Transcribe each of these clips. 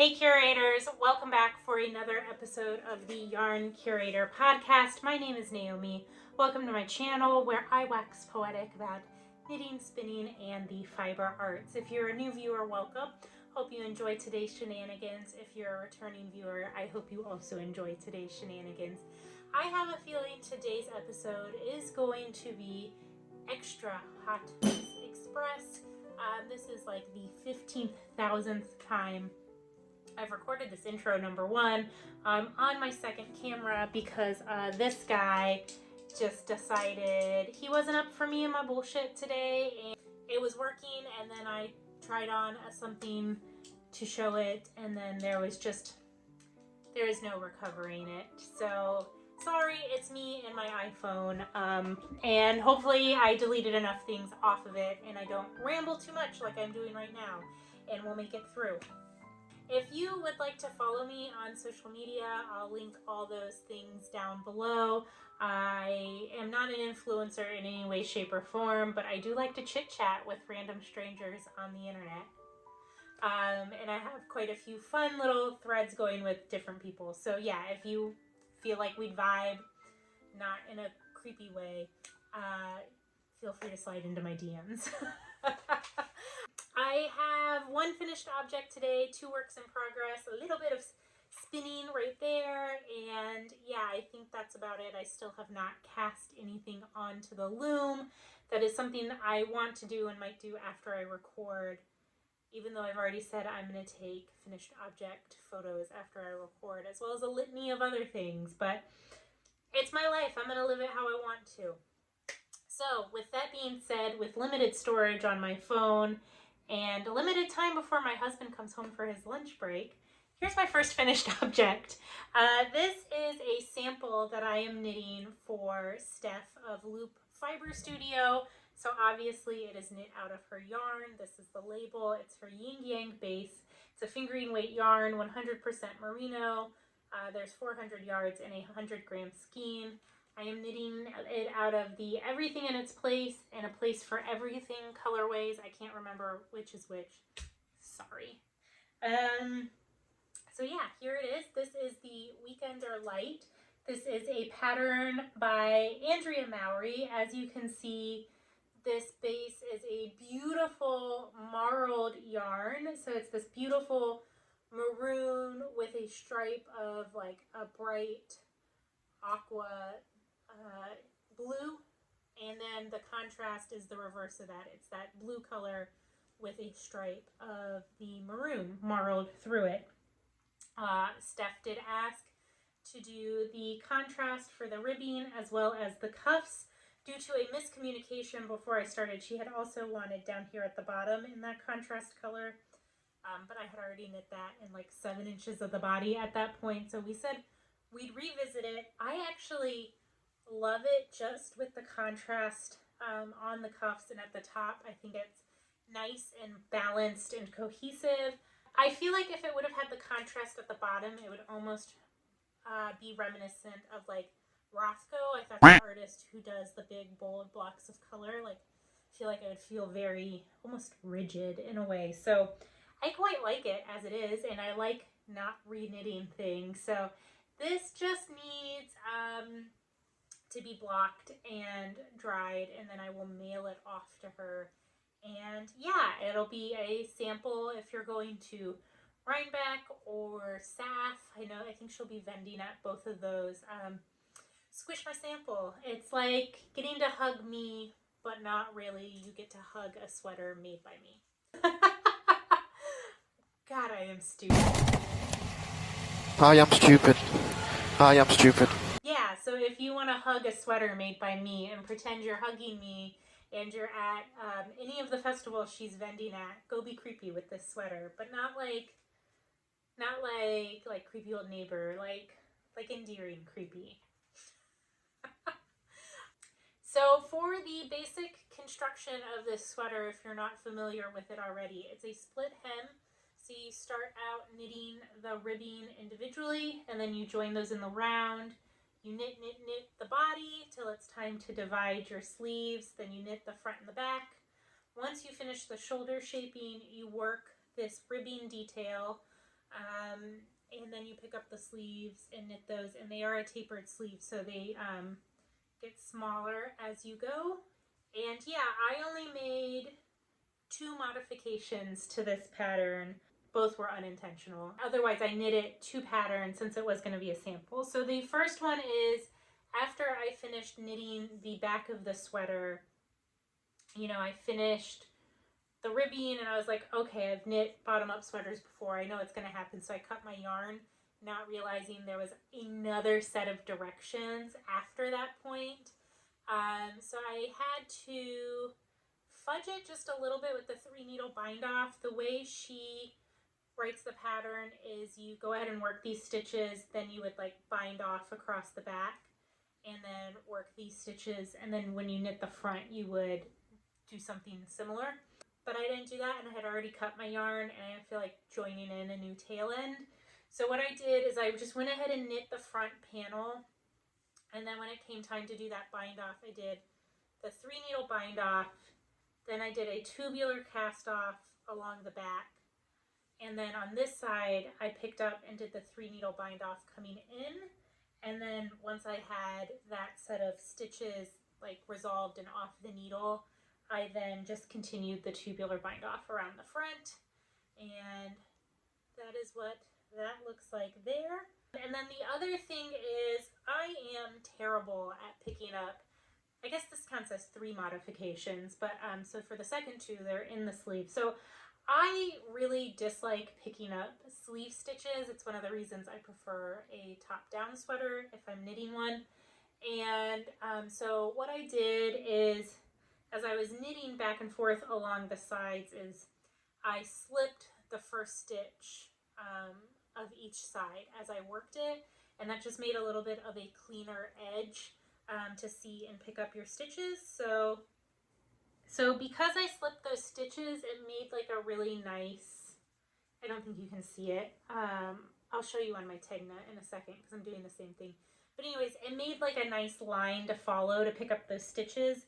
Hey curators, welcome back for another episode of the Yarn Curator podcast. My name is Naomi. Welcome to my channel where I wax poetic about knitting, spinning, and the fiber arts. If you're a new viewer, welcome. Hope you enjoyed today's shenanigans. If you're a returning viewer, I hope you also enjoy today's shenanigans. I have a feeling today's episode is going to be extra hot express. This is like the 15,000th time I've recorded this intro, number one. I'm on my second camera because this guy just decided he wasn't up for me and my bullshit today, and it was working, and then I tried on something to show it, and then there is no recovering it. So sorry, it's me and my iPhone, and hopefully I deleted enough things off of it and I don't ramble too much like I'm doing right now, and we'll make it through. If you would like to follow me on social media, I'll link all those things down below. I am not an influencer in any way, shape, or form, but I do like to chit-chat with random strangers on the internet. And I have quite a few fun little threads going with different people. So yeah, if you feel like we'd vibe, not in a creepy way, feel free to slide into my DMs. I have one finished object today, 2 works in progress, a little bit of spinning right there, and yeah, I think that's about it. I still have not cast anything onto the loom. That is something I want to do and might do after I record, even though I've already said I'm going to take finished object photos after I record, as well as a litany of other things, but it's my life. I'm going to live it how I want to. So with that being said, with limited storage on my phone and a limited time before my husband comes home for his lunch break, here's my first finished object. This is a sample that I am knitting for Steph of Loop Fiber Studio. So obviously it is knit out of her yarn. This is the label. It's her Yin Yang base. It's a fingering weight yarn, 100% merino. There's 400 yards in a 100-gram skein. I am knitting it out of the Everything in Its Place and A Place for Everything colorways. I can't remember which is which. Sorry. So yeah, here it is. This is the Weekender Light. This is a pattern by Andrea Mowry. As you can see, this base is a beautiful marled yarn. So it's this beautiful maroon with a stripe of like a bright aqua blue, and then the contrast is the reverse of that. It's that blue color with a stripe of the maroon marled through it. Steph did ask to do the contrast for the ribbing as well as the cuffs. Due to a miscommunication before I started, she had also wanted down here at the bottom in that contrast color, but I had already knit that in like 7 inches of the body at that point, so we said we'd revisit it. I actually love it just with the contrast on the cuffs and at the top. I think it's nice and balanced and cohesive. I feel like if it would have had the contrast at the bottom, it would almost be reminiscent of like Rothko. I thought the artist who does the big bold blocks of color, like I feel like it would feel very almost rigid in a way. So I quite like it as it is, and I like not re-knitting things. So this just needs to be blocked and dried, and then I will mail it off to her. And yeah, it'll be a sample if you're going to Rhinebeck or Saf. I think she'll be vending at both of those. Squish my sample. It's like getting to hug me, but not really. You get to hug a sweater made by me. God, I am stupid. I am stupid. I am stupid. Yeah, so if you want to hug a sweater made by me and pretend you're hugging me and you're at any of the festivals she's vending at, go be creepy with this sweater, but not like creepy old neighbor, like endearing creepy. So for the basic construction of this sweater, if you're not familiar with it already, it's a split hem. So you start out knitting the ribbing individually, and then you join those in the round. You knit the body till it's time to divide your sleeves. Then you knit the front and the back. Once you finish the shoulder shaping, you work this ribbing detail And then you pick up the sleeves and knit those, and they are a tapered sleeve, so they get smaller as you go. And yeah, I only made 2 modifications to this pattern. Both were unintentional. Otherwise, I knit it 2 patterns since it was going to be a sample. So the first one is after I finished knitting the back of the sweater, you know, I finished the ribbing and I was like, okay, I've knit bottom-up sweaters before. I know it's going to happen. So I cut my yarn, not realizing there was another set of directions after that point. So I had to fudge it just a little bit with the 3-needle bind off. The way she writes the pattern is you go ahead and work these stitches, then you would like bind off across the back and then work these stitches, and then when you knit the front you would do something similar. But I didn't do that, and I had already cut my yarn and I didn't feel like joining in a new tail end. So what I did is I just went ahead and knit the front panel, and then when it came time to do that bind off, I did the 3-needle bind off, then I did a tubular cast off along the back, and then on this side I picked up and did the 3-needle bind off coming in, and then once I had that set of stitches like resolved and off the needle, I then just continued the tubular bind off around the front, and that is what that looks like there. And then the other thing is I am terrible at picking up, I guess this counts as 3 modifications, but so for the second 2, they're in the sleeve. So I really dislike picking up sleeve stitches. It's one of the reasons I prefer a top-down sweater if I'm knitting one. And so what I did is, as I was knitting back and forth along the sides, is I slipped the first stitch of each side as I worked it, and that just made a little bit of a cleaner edge to see and pick up your stitches. So because I slipped those stitches, it made like a really nice, I don't think you can see it, I'll show you on my Tegna in a second because I'm doing the same thing. But anyways, it made like a nice line to follow to pick up those stitches.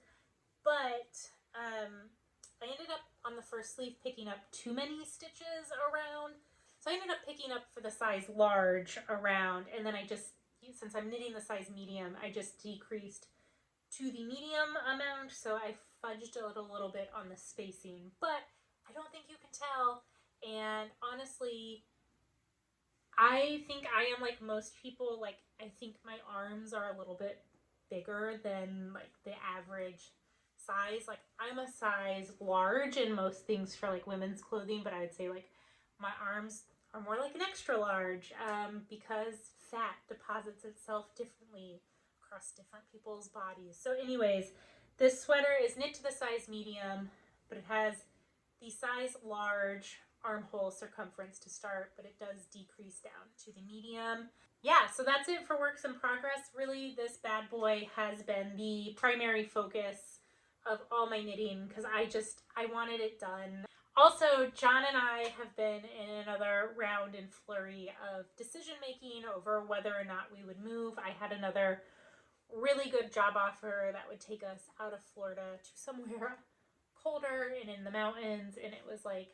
But I ended up on the first sleeve picking up too many stitches around. So I ended up picking up for the size large around, and then I just, since I'm knitting the size medium, I just decreased to the medium amount. So I fudged a little bit on the spacing, but I don't think you can tell. And honestly, I think I am like most people. Like, I think my arms are a little bit bigger than like the average size. Like, I'm a size large in most things for like women's clothing, but I would say like my arms are more like an extra large because fat deposits itself differently across different people's bodies. So anyways, this sweater is knit to the size medium, but it has the size large armhole circumference to start, but it does decrease down to the medium. Yeah, so that's it for works in progress. Really, this bad boy has been the primary focus of all my knitting because I wanted it done. Also, John and I have been in another round and flurry of decision making over whether or not we would move. I had another really good job offer that would take us out of Florida to somewhere colder and in the mountains, and it was like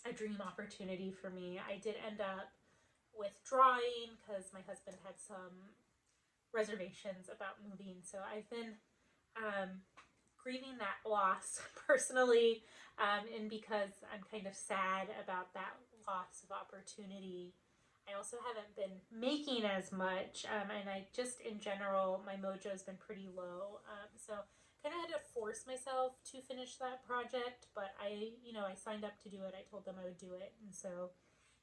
a dream opportunity for me. I did end up withdrawing because my husband had some reservations about moving, so I've been grieving that loss personally, and because I'm kind of sad about that loss of opportunity, I also haven't been making as much, and I just, in general, my mojo's been pretty low, so kind of had to force myself to finish that project, but I signed up to do it. I told them I would do it, and so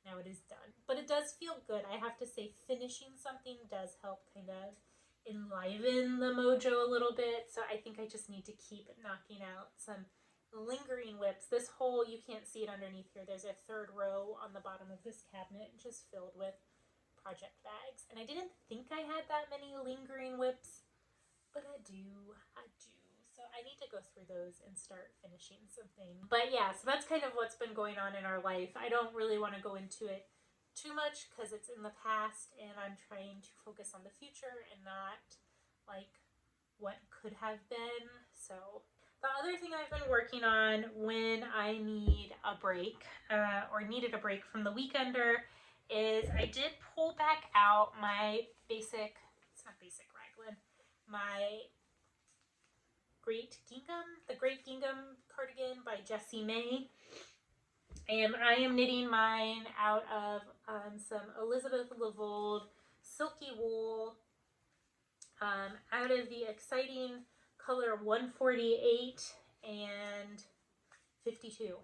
now it is done. But it does feel good. I have to say, finishing something does help kind of enliven the mojo a little bit, so I think I just need to keep knocking out some lingering whips. This whole, you can't see it underneath here, there's a 3rd row on the bottom of this cabinet just filled with project bags, and I didn't think I had that many lingering whips, but I do. So I need to go through those and start finishing something. But yeah, so that's kind of what's been going on in our life. I don't really want to go into it too much because it's in the past, and I'm trying to focus on the future and not like what could have been. So The other thing I've been working on when I need a break, or needed a break from the weekender, is I did pull back out my basic, it's not basic raglan, my Gr8 Gingham, the Gr8 Gingham cardigan by Jessie Mae. And I am knitting mine out of some Elizabeth Lavold silky wool, out of the exciting color 148 and 52,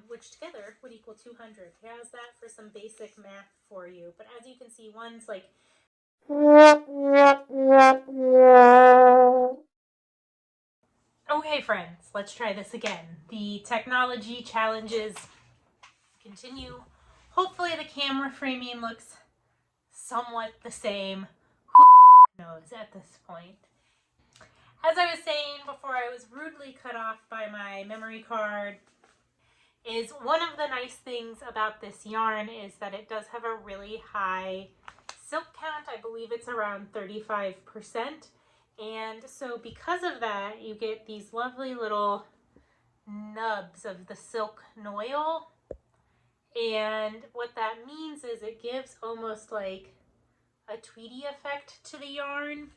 which together would equal 200. How's that for some basic math for you? But as you can see, one's like okay, friends, let's try this again. The technology challenges continue. Hopefully the camera framing looks somewhat the same. Who the fuck knows at this point? As I was saying before I was rudely cut off by my memory card, is one of the nice things about this yarn is that it does have a really high silk count. I believe it's around 35%. And so because of that, you get these lovely little nubs of the silk noil. And what that means is it gives almost like a tweedy effect to the yarn.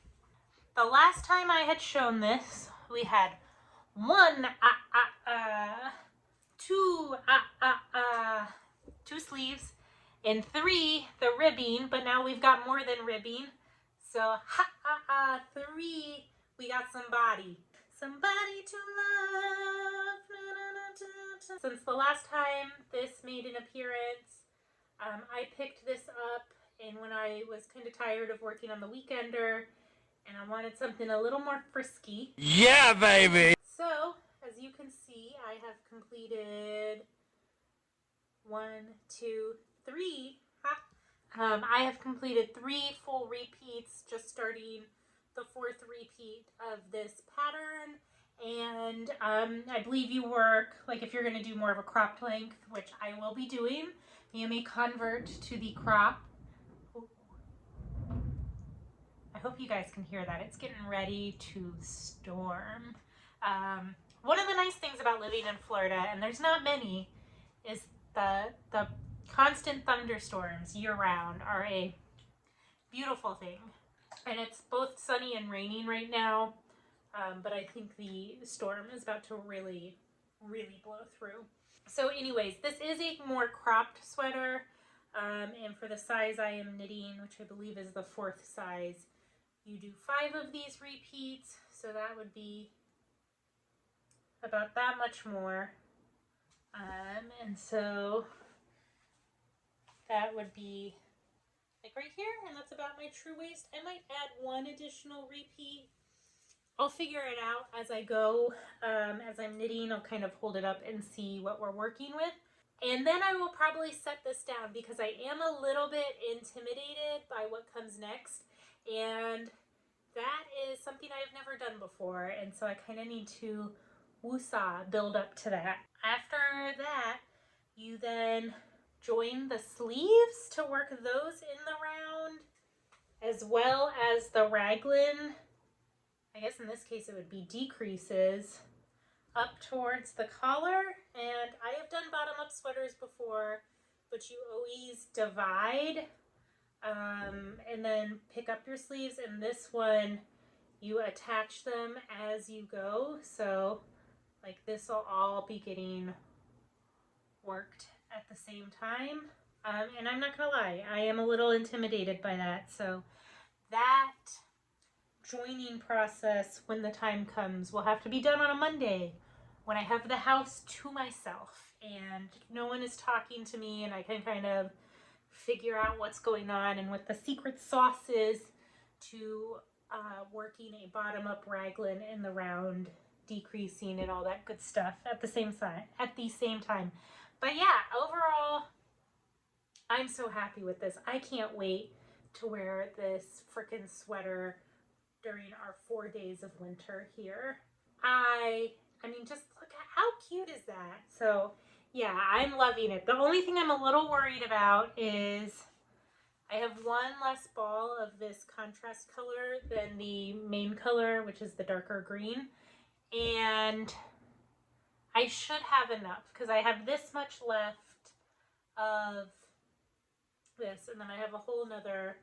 The last time I had shown this, we had two sleeves, and 3 the ribbing, but now we've got more than ribbing. So 3, we got some body. Somebody to love. Since the last time this made an appearance, I picked this up, and when I was kind of tired of working on the weekender, and I wanted something a little more frisky. Yeah, baby! So, as you can see, I have completed 1, 2, 3. I have completed 3 full repeats, just starting the 4th repeat of this pattern. And I believe you work, like if you're going to do more of a cropped length, which I will be doing, you may convert to the crop. I hope you guys can hear that. It's getting ready to storm. One of the nice things about living in Florida, and there's not many, is the constant thunderstorms year-round are a beautiful thing. And it's both sunny and raining right now, but I think the storm is about to really, really blow through. So anyways, this is a more cropped sweater, and for the size I am knitting, which I believe is the 4th size, you do 5 of these repeats, so that would be about that much more. And so that would be like right here, and that's about my true waist. I might add 1 additional repeat. I'll figure it out as I go. As I'm knitting, I'll kind of hold it up and see what we're working with. And then I will probably set this down because I am a little bit intimidated by what comes next. And that is something I've never done before. And so I kind of need to woosah, build up to that. After that, you then join the sleeves to work those in the round, as well as the raglan. I guess in this case it would be decreases up towards the collar. And I have done bottom up sweaters before, but you always divide and then pick up your sleeves. And this one, you attach them as you go. So like this will all be getting worked at the same time. And I'm not gonna lie, I am a little intimidated by that. So that joining process, when the time comes, will have to be done on a Monday when I have the house to myself and no one is talking to me, and I can kind of figure out what's going on and what the secret sauce is to working a bottom up raglan in the round, decreasing and all that good stuff at the same time. But yeah, overall, I'm so happy with this. I can't wait to wear this frickin' sweater during our 4 days of winter here. I mean, just look at how cute is that? So yeah, I'm loving it. The only thing I'm a little worried about is I have 1 less ball of this contrast color than the main color, which is the darker green. And I should have enough because I have this much left of this, and then I have a whole nother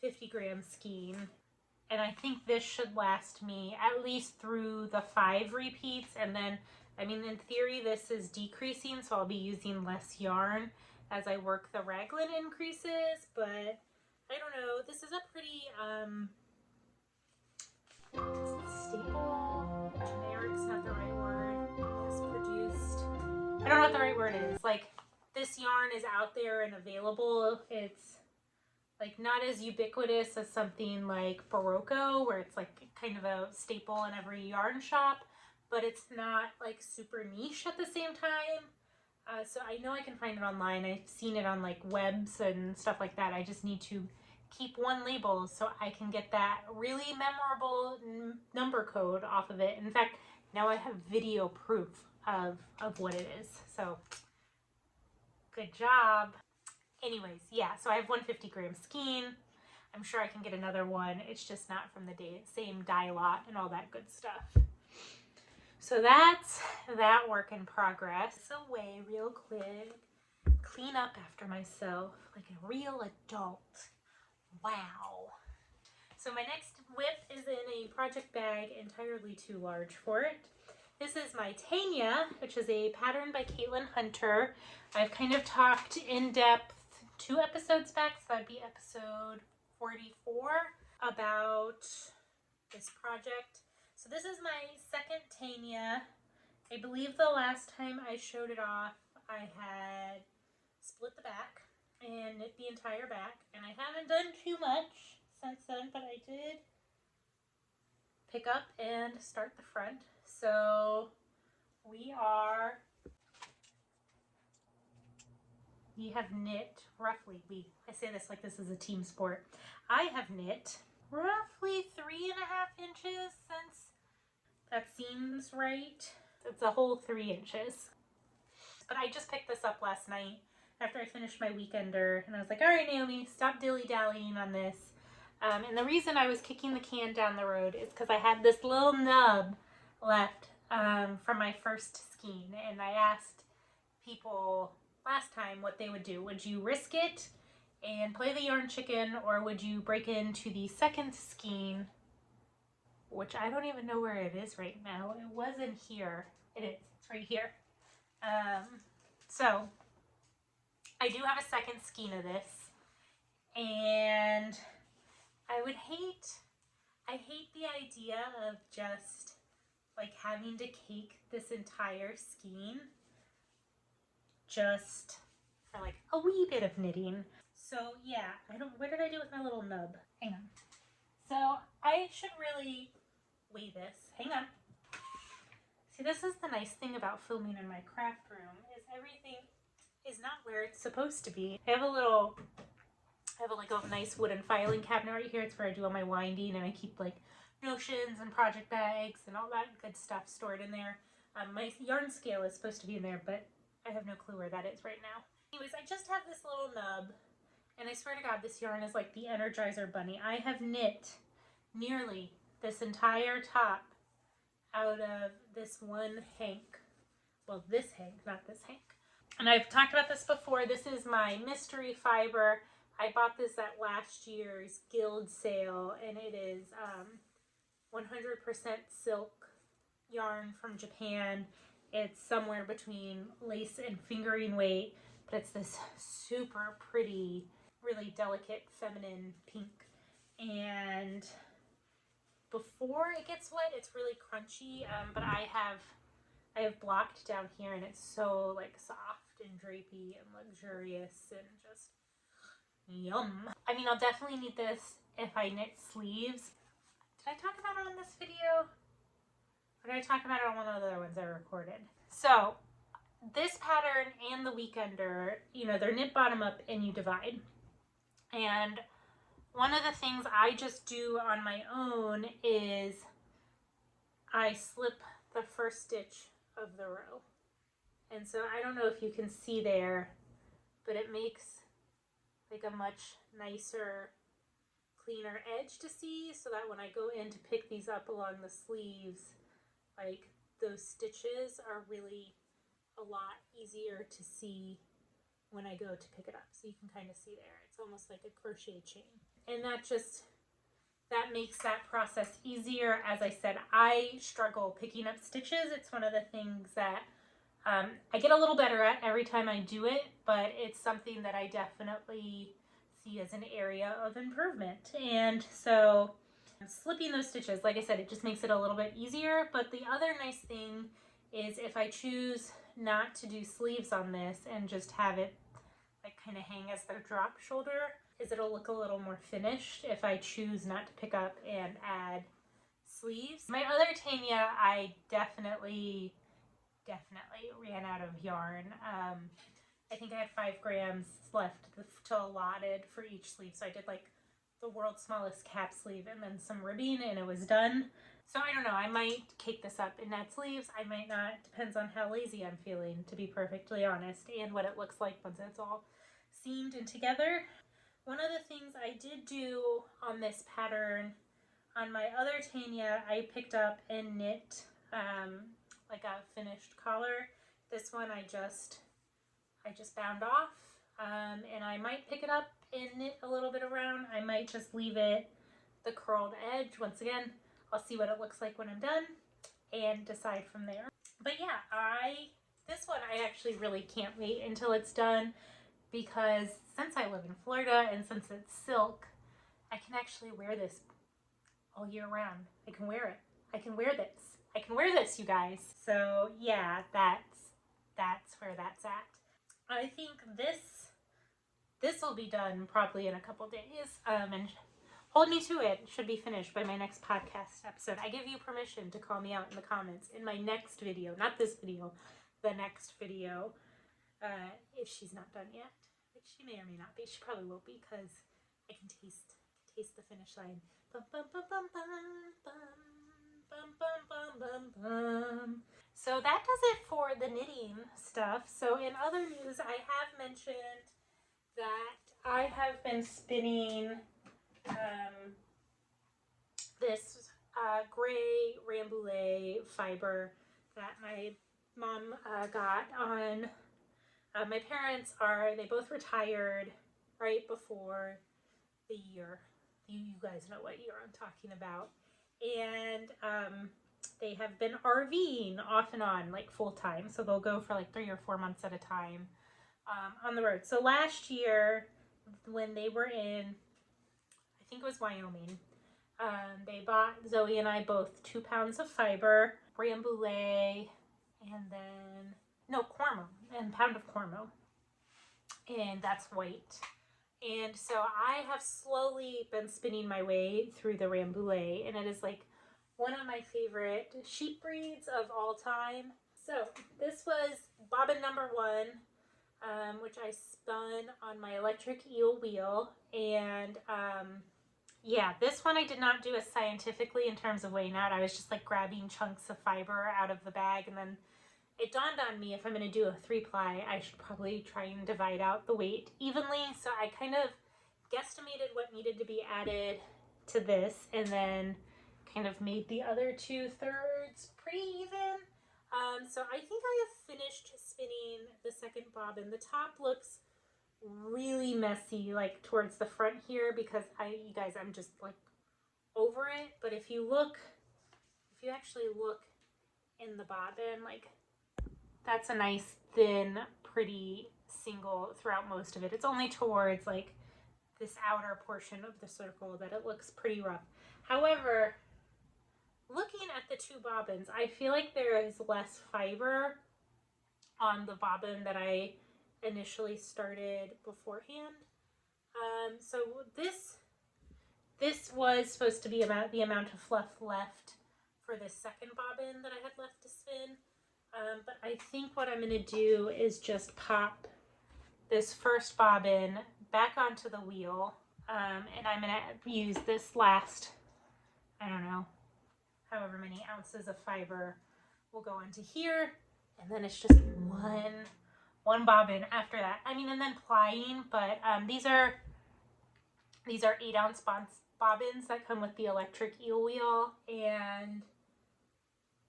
50-gram skein. And I think this should last me at least through the 5 repeats. And then, I mean, in theory, this is decreasing, so I'll be using less yarn as I work the raglan increases. But I don't know. This is a pretty staple. Generic's not the right word. Mass produced. I don't know what the right word is. Like, this yarn is out there and available. It's like not as ubiquitous as something like Barocco, where it's like kind of a staple in every yarn shop, but it's not like super niche at the same time. So I know I can find it online. I've seen it on like webs and stuff like that. I just need to keep one label so I can get that really memorable number code off of it. In fact, now I have video proof of what it is. So good job. Anyways, yeah, so I have 150-gram skein. I'm sure I can get another one. It's just not from the same dye lot and all that good stuff. So that's that work in progress. Away real quick. Clean up after myself like a real adult. Wow. So my next whip is in a project bag entirely too large for it. This is my Tania, which is a pattern by Caitlin Hunter. I've kind of talked in depth 2 episodes back, so that'd be episode 44, about this project. So this is my second Tania. I believe the last time I showed it off, I had split the back and knit the entire back, and I haven't done too much since then, but I did pick up and start the front. So we have knit roughly, I say this like this is a team sport. I have knit roughly 3.5 inches since that seems right. It's a whole 3 inches. But I just picked this up last night after I finished my weekender, and I was like, all right, Naomi, stop dilly-dallying on this. And the reason I was kicking the can down the road is because I had this little nub left from my first skein, and I asked people last time what they would do. Would you risk it and play the yarn chicken, or would you break into the second skein, which I don't even know where it is right now. It was in here. It is. It's right here. So I do have a second skein of this, and I hate the idea of just like having to cake this entire skein just for like a wee bit of knitting. So yeah, what did I do with my little nub? Hang on. So I should really weigh this. Hang on. See, this is the nice thing about filming in my craft room, is everything is not where it's supposed to be. I have like a nice wooden filing cabinet right here. It's where I do all my winding, and I keep like notions and project bags and all that good stuff stored in there. My yarn scale is supposed to be in there, but I have no clue where that is right now. Anyways, I just have this little nub, and I swear to God, this yarn is like the Energizer Bunny. I have knit nearly this entire top out of this one hank. Well, this hank, not this hank. And I've talked about this before. This is my mystery fiber. I bought this at last year's Guild sale, and it is 100% silk yarn from Japan. It's somewhere between lace and fingering weight, but it's this super pretty, really delicate feminine pink. And before it gets wet, it's really crunchy, but I have blocked down here, and it's so like soft and drapey and luxurious and just yum. I mean, I'll definitely need this if I knit sleeves. Did I talk about it on this video? Or did I talk about it on one of the other ones I recorded? So this pattern and the Weekender, you know, they're knit bottom up and you divide. And one of the things I just do on my own is I slip the first stitch of the row. And so I don't know if you can see there, but it makes like a much nicer, cleaner edge to see, so that when I go in to pick these up along the sleeves, like those stitches are really a lot easier to see when I go to pick it up. So you can kind of see there, it's almost like a crochet chain. And that makes that process easier. As I said, I struggle picking up stitches. It's one of the things that I get a little better at every time I do it, but it's something that I definitely see as an area of improvement. And so slipping those stitches, like I said, it just makes it a little bit easier. But the other nice thing is if I choose not to do sleeves on this and just have it like kind of hang as their drop shoulder, is it'll look a little more finished if I choose not to pick up and add sleeves. My other Tegna, I definitely ran out of yarn. I think I had 5 grams left to allotted for each sleeve. So I did like the world's smallest cap sleeve and then some ribbing and it was done. So I don't know, I might cake this up and add sleeves. I might not, depends on how lazy I'm feeling, to be perfectly honest, and what it looks like once it's all seamed and together. One of the things I did do on this pattern, on my other Tegna, I picked up and knit like a finished collar. This one I just bound off, and I might pick it up and knit a little bit around. I might just leave it the curled edge. Once again, I'll see what it looks like when I'm done and decide from there. But yeah, this one I actually really can't wait until it's done, because since I live in Florida and since it's silk, I can actually wear this all year round. I can wear it. I can wear this. I can wear this, you guys. So yeah, that's where that's at. I think this will be done probably in a couple days, and hold me to it. It should be finished by my next podcast episode. I give you permission to call me out in the comments in my next video, not this video, the next video, if she's not done yet, which she may or may not be. She probably will be, because I can taste the finish line. Bum, bum, bum, bum, bum, bum, bum, bum, bum, bum, bum. So that does it for the knitting stuff. So in other news, I have mentioned that I have been spinning this gray Rambouillet fiber that my mom got on. My parents they both retired right before the year. You guys know what year I'm talking about. And they have been RVing off and on, like full time. So they'll go for like 3 or 4 months at a time on the road. So last year, when they were in, I think it was Wyoming, they bought, Zoe and I both, 2 pounds of fiber, Rambouillet, and then, no, Cormo, and pound of Cormo. And that's white. And so I have slowly been spinning my way through the Rambouillet, and it is like one of my favorite sheep breeds of all time. So this was bobbin number 1, which I spun on my electric eel wheel. And yeah, this one I did not do as scientifically in terms of weighing out. I was just like grabbing chunks of fiber out of the bag, and then it dawned on me, if I'm going to do a 3-ply, I should probably try and divide out the weight evenly. So I kind of guesstimated what needed to be added to this, and then kind of made the other 2/3 pretty even. So I think I have finished spinning the second bobbin. The top looks really messy, like towards the front here, because you guys, I'm just like over it. But if you actually look in the bobbin, like that's a nice thin, pretty single throughout most of it. It's only towards like this outer portion of the circle that it looks pretty rough. However, looking at the 2 bobbins, I feel like there is less fiber on the bobbin that I initially started beforehand. So this was supposed to be about the amount of fluff left for this second bobbin that I had left to spin. But I think what I'm going to do is just pop this first bobbin back onto the wheel, and I'm going to use this last, I don't know, however many ounces of fiber will go into here, and then it's just one bobbin after that. I mean, and then plying, but these are 8-ounce bobbins that come with the electric eel wheel, and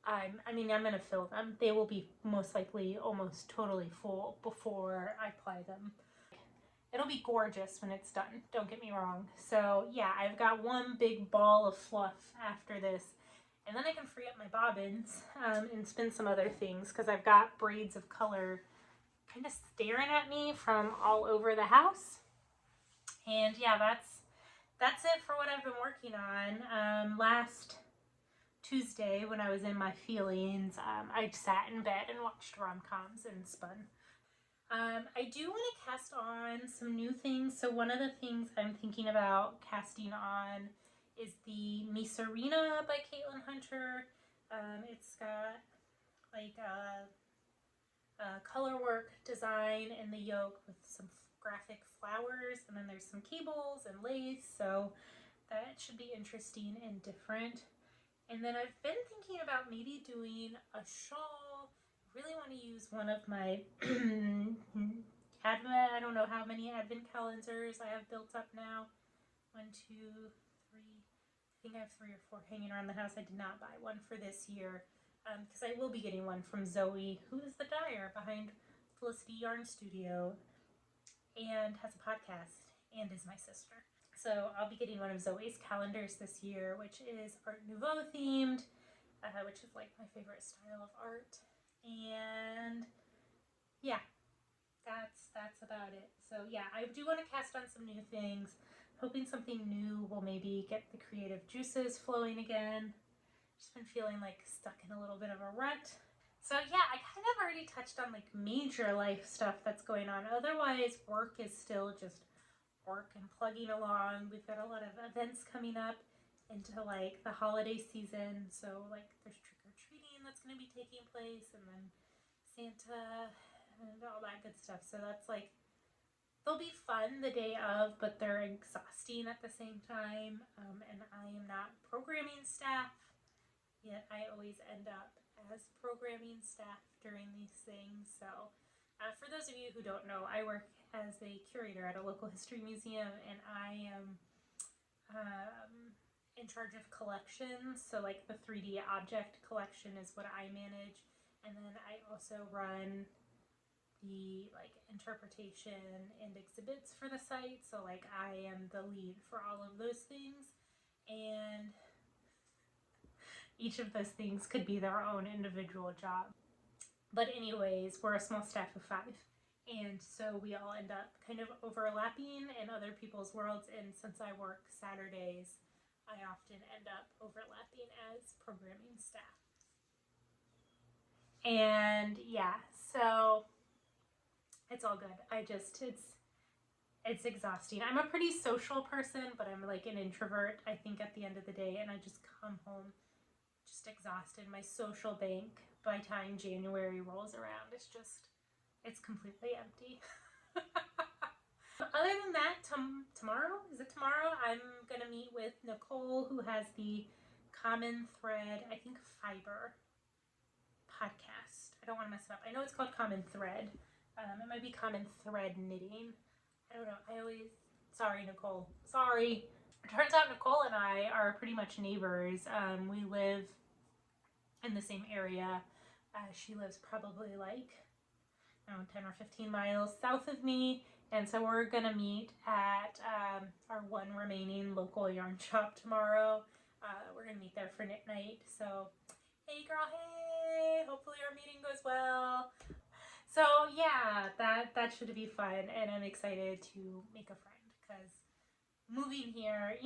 I mean, I'm going to fill them. They will be most likely almost totally full before I apply them. It'll be gorgeous when it's done, don't get me wrong. So yeah, I've got one big ball of fluff after this. And then I can free up my bobbins and spin some other things because I've got braids of color kind of staring at me from all over the house. And yeah, that's it for what I've been working on. Last Tuesday, when I was in my feelings, I sat in bed and watched rom-coms and spun. I do want to cast on some new things. So one of the things I'm thinking about casting on is the Miserina by Caitlin Hunter. It's got like a color work design in the yoke with some graphic flowers, and then there's some cables and lace, so that should be interesting and different. And then I've been thinking about maybe doing a shawl. I really want to use one of my Advent, I don't know how many Advent calendars I have built up now. 1, 2, 3, I think I have 3 or 4 hanging around the house. I did not buy one for this year because I will be getting one from Zoe, who is the dyer behind Felicity Yarn Studio and has a podcast and is my sister. So I'll be getting one of Zoe's calendars this year, which is Art Nouveau themed, which is like my favorite style of art. And yeah, that's about it. So yeah, I do want to cast on some new things, hoping something new will maybe get the creative juices flowing again. Just been feeling like stuck in a little bit of a rut. So yeah, I kind of already touched on like major life stuff that's going on. Otherwise, work is still just work and plugging along. We've got a lot of events coming up into like the holiday season. So like there's trick-or-treating that's going to be taking place, and then Santa and all that good stuff. So that's like, they'll be fun the day of, but they're exhausting at the same time. And I am not programming staff, yet I always end up as programming staff during these things. So for those of you who don't know, I work as a curator at a local history museum, and I am in charge of collections. So like the 3D object collection is what I manage, and then I also run the like interpretation and exhibits for the site. So like I am the lead for all of those things, and each of those things could be their own individual job. But anyways, we're a small staff of 5. And so we all end up kind of overlapping in other people's worlds. And since I work Saturdays, I often end up overlapping as programming staff. And yeah, so it's all good. It's exhausting. I'm a pretty social person, but I'm like an introvert, I think, at the end of the day. And I just come home just exhausted. My social bank, by time January rolls around, it's completely empty. Other than that, tomorrow, is it tomorrow? I'm going to meet with Nicole, who has the Common Thread, I think, Fiber podcast. I don't want to mess it up. I know it's called Common Thread. It might be Common Thread Knitting. I don't know. Sorry, Nicole. Sorry. It turns out Nicole and I are pretty much neighbors. We live in the same area. She lives probably like 10 or 15 miles south of me, and so we're gonna meet at our one remaining local yarn shop tomorrow. We're gonna meet there for knit night. So hey girl, hey, hopefully our meeting goes well. So yeah, that should be fun, and I'm excited to make a friend because moving here,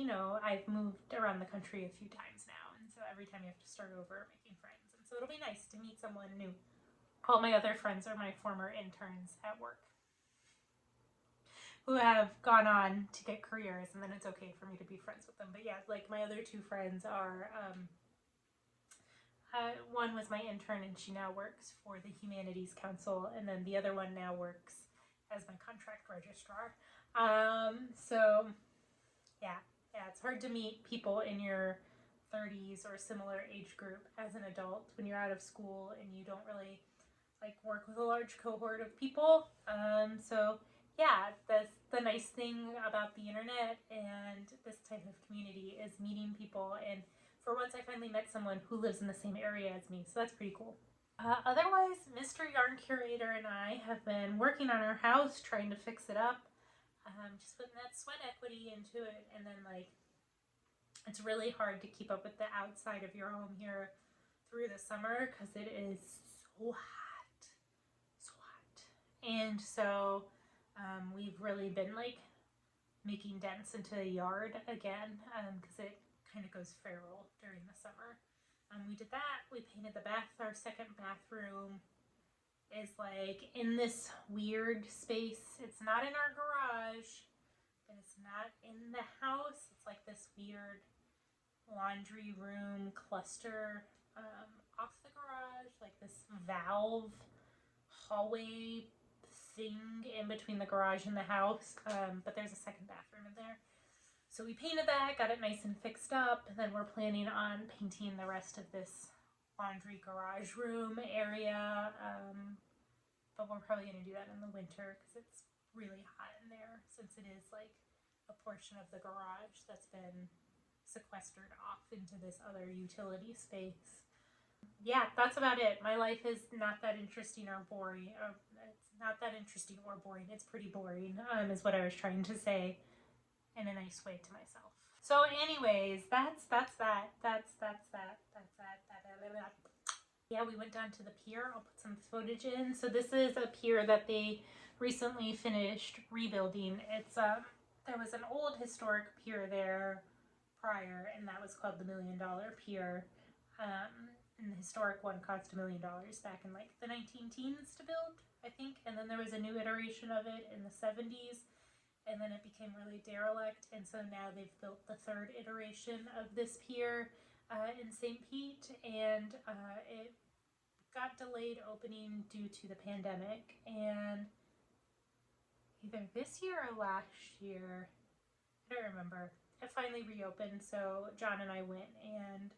I've moved around the country a few times now, and so every time you have to start over making friends, and so it'll be nice to meet someone new. All my other friends are my former interns at work who have gone on to get careers, and then it's okay for me to be friends with them. But yeah, like my other 2 friends are, one was my intern and she now works for the Humanities Council, and then the other one now works as my contract registrar. So yeah, it's hard to meet people in your 30s or similar age group as an adult when you're out of school and you don't really like work with a large cohort of people. So yeah, that's the nice thing about the internet and this type of community, is meeting people and for once I finally met someone who lives in the same area as me, so that's pretty cool. Otherwise, Mr. Yarn Curator and I have been working on our house, trying to fix it up. Just putting that sweat equity into it, and then like, it's really hard to keep up with the outside of your home here through the summer because it is so hot, so hot. And so we've really been like making dents into the yard again because it kind of goes feral during the summer. We did that. We painted the our second bathroom is like in this weird space. It's not in our garage, and it's not in the house. It's like this weird laundry room cluster off the garage, like this valve hallway thing in between the garage and the house. But there's a second bathroom in there. So we painted that, got it nice and fixed up, and then we're planning on painting the rest of this laundry garage room area. But we're probably going to do that in the winter because it's really hot in there, since it is like a portion of the garage that's been sequestered off into this other utility space. Yeah, that's about it. My life is not that interesting or boring. It's not that interesting or boring. It's pretty boring, is what I was trying to say in a nice way to myself. So anyways, that's that. Yeah, we went down to the pier. I'll put some footage in. So this is a pier that they recently finished rebuilding. It's there was an old historic pier there prior, and that was called the $1 Million Pier. And the historic one cost $1 million back in like the 19-teens to build, I think. And then there was a new iteration of it in the 70s, and then it became really derelict. And so now they've built the third iteration of this pier in St. Pete, and it got delayed opening due to the pandemic. And either this year or last year, I don't remember, it finally reopened. So John and I went and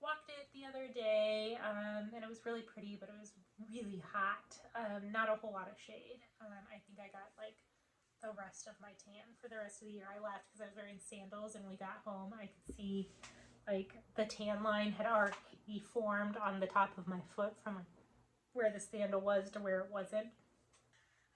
walked it the other day, and it was really pretty, but it was really hot. Not a whole lot of shade. I think I got like the rest of my tan for the rest of the year. I left because I was wearing sandals, and we got home, I could see like the tan line had already formed on the top of my foot from like where the sandal was to where it wasn't.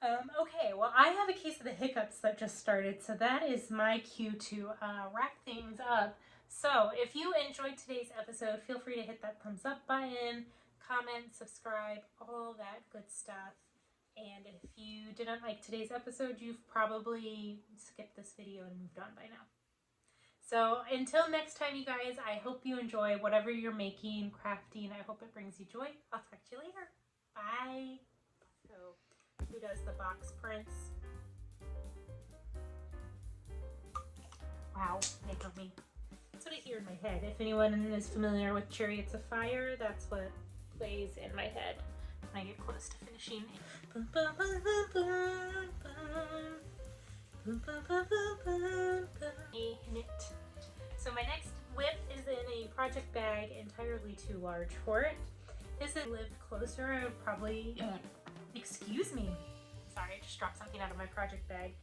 Okay, well, I have a case of the hiccups that just started, so that is my cue to wrap things up. So if you enjoyed today's episode, feel free to hit that thumbs up button, comment, subscribe, all that good stuff. And if you didn't like today's episode, you've probably skipped this video and moved on by now. So until next time, you guys, I hope you enjoy whatever you're making, crafting. I hope it brings you joy. I'll talk to you later. Bye. So who does the box prints? Wow, maker me. That's what I hear in my head. If anyone is familiar with Chariots of Fire, that's what plays in my head when I get close to finishing. So my next whip is in a project bag entirely too large for it. This is lived closer, I would probably, excuse me. Sorry, I just dropped something out of my project bag.